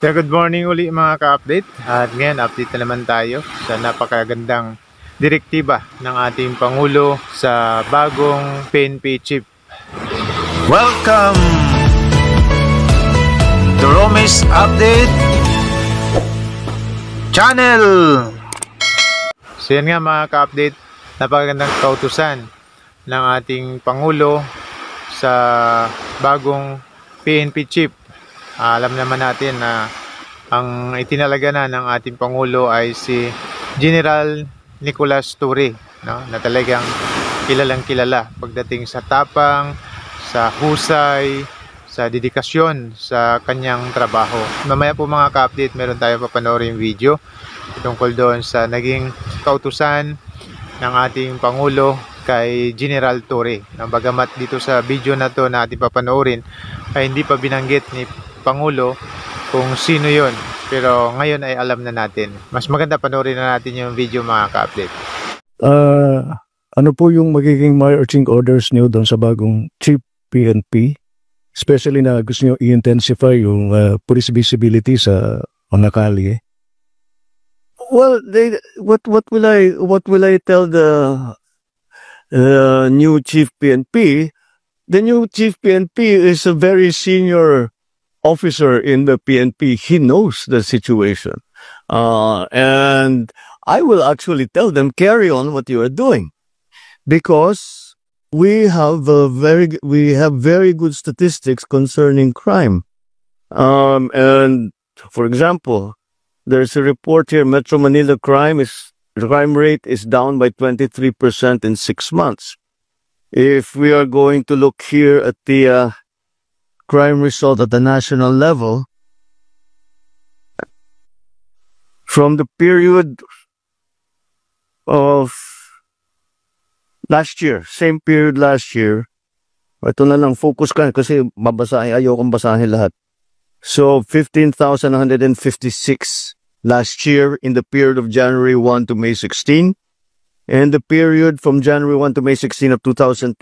So good morning uli mga ka-update. At ngayon update na naman tayo sa napakagandang direktiba ng ating Pangulo sa bagong PNP chief. Welcome to Romis Update Channel. So yan nga mga ka-update, napakagandang kautusan ng ating Pangulo sa bagong PNP chief. Alam naman natin na ang itinalaga na ng ating Pangulo ay si General Nicolas Torre, no? Na talagang kilalang kilala pagdating sa tapang, sa husay, sa dedikasyon sa kanyang trabaho. Mamaya po mga ka-update, meron tayong papanoorin video tungkol doon sa naging kautusan ng ating Pangulo kay General Torre. Bagamat dito sa video na to na ating papanoorin ay hindi pa binanggit ni Pangulo kung sino yon, pero ngayon ay alam na natin. Mas maganda panoorin na natin yung video mga ka-update. Ano po yung magiging marching orders niyo doon sa bagong Chief PNP? Especially na gusto niyo i-intensify yung police visibility sa mga kalye. Well, what will I tell the new Chief PNP? The new Chief PNP is a very senior officer in the PNP. He knows the situation. And I will actually tell them, carry on what you are doing. Because we have very good statistics concerning crime. And for example, there's a report here, Metro Manila crime rate is down by 23% in 6 months. If we are going to look here at the crime result at the national level, from the period of last year, same period last year, ito na lang, focus ka kasi ayokong basahin lahat. So, 15,156 last year in the period of January 1 to May 16. And the period from January 1 to May 16 of 2025,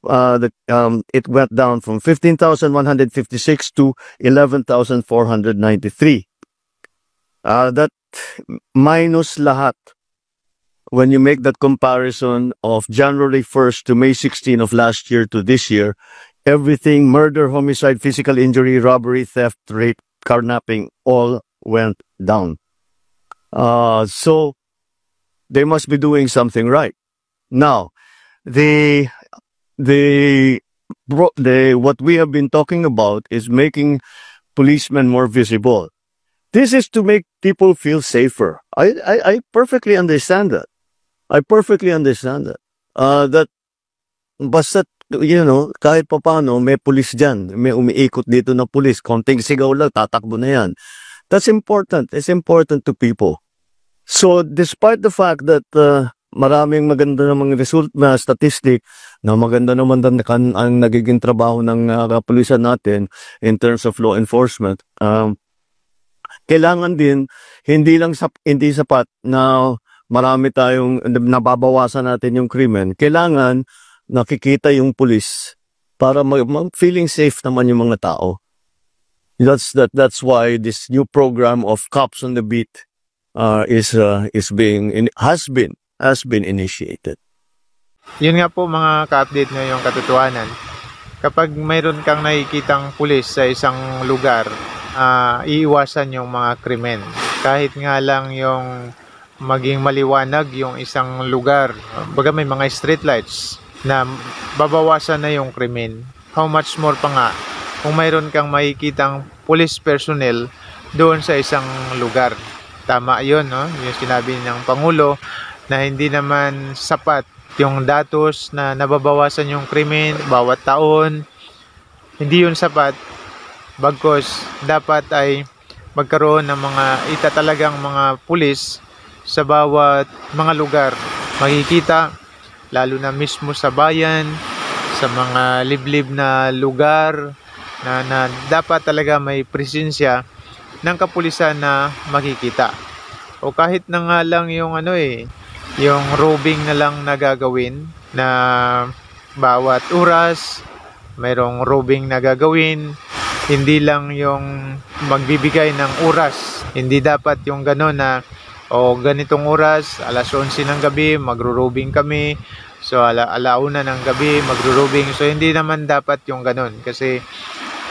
it went down from 15,156 to 11,493. That minus lahat, when you make that comparison of January 1st to May 16 of last year to this year, everything, murder, homicide, physical injury, robbery, theft, rape, carnapping, all went down. So they must be doing something right. Now, what we have been talking about is making policemen more visible. This is to make people feel safer. I perfectly understand that. I perfectly understand that. That basta, kahit papano may pulis dyan, may umiikot dito na pulis, konting sigaw lang, tatakbo na yan. That's important. It's important to people. So, despite the fact that maraming maganda namang result na statistic na maganda naman ang nagiging trabaho ng kapulisan natin in terms of law enforcement, kailangan din hindi sapat na marami tayong nababawasan natin yung krimen. Kailangan nakikita yung pulis para feeling safe naman yung mga tao. That's why this new program of Cops on the Beat has been initiated. Yun nga po mga ka-update nyo yung katotohanan. Kapag mayroon kang nakikitang pulis sa isang lugar, iiwasan yung mga krimen. Kahit nga lang yung maging maliwanag yung isang lugar. Baga may mga street lights na babawasan na yung krimen. How much more pa nga kung mayroon kang makikitang police personnel doon sa isang lugar. Tama yun, no? Yung sinabi ng Pangulo na hindi naman sapat yung datos na nababawasan yung krimen bawat taon. Hindi yun sapat. Bagkus dapat ay magkaroon ng mga talagang mga pulis sa bawat mga lugar. Makikita lalo na mismo sa bayan, sa mga liblib na lugar na dapat talaga may presensya ng kapulisan na makikita. O kahit na nga lang yung yung roving na lang nagagawin na bawat oras mayroong roving na gagawin Hindi lang yung magbibigay ng oras. Hindi dapat yung gano'n na ganitong oras, alas 11 ng gabi, magro-robing kami. So alauna ng gabi, magro-robing. So hindi naman dapat yung gano'n kasi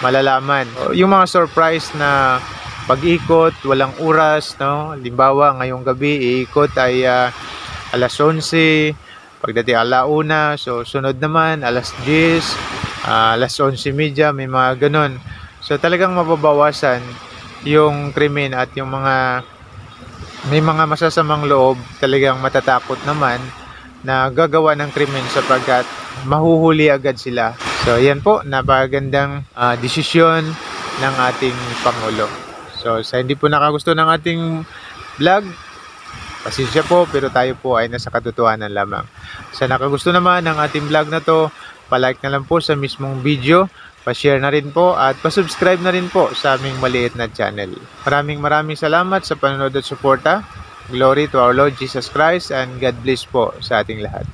malalaman. Yung mga surprise na pag-ikot, walang oras, no? Halimbawa, ngayong gabi, iikot ay alas 11, pagdating alauna, so sunod naman, alas 10, alas 11:30, may mga ganun. So talagang mababawasan yung krimen at yung may mga masasamang loob, talagang matatakot naman na gagawa ng krimen sapagkat mahuhuli agad sila. So yan po, napakagandang desisyon ng ating Pangulo. So sa hindi po nakagusto ng ating vlog, pasensya po, pero tayo po ay nasa katotohanan lamang. Sa nakagusto naman ng ating vlog na to, palike na lang po sa mismong video, pa-share na rin po at pa-subscribe na rin po sa aming maliit na channel. Maraming salamat sa panonood at suporta. Glory to our Lord Jesus Christ and God bless po sa ating lahat.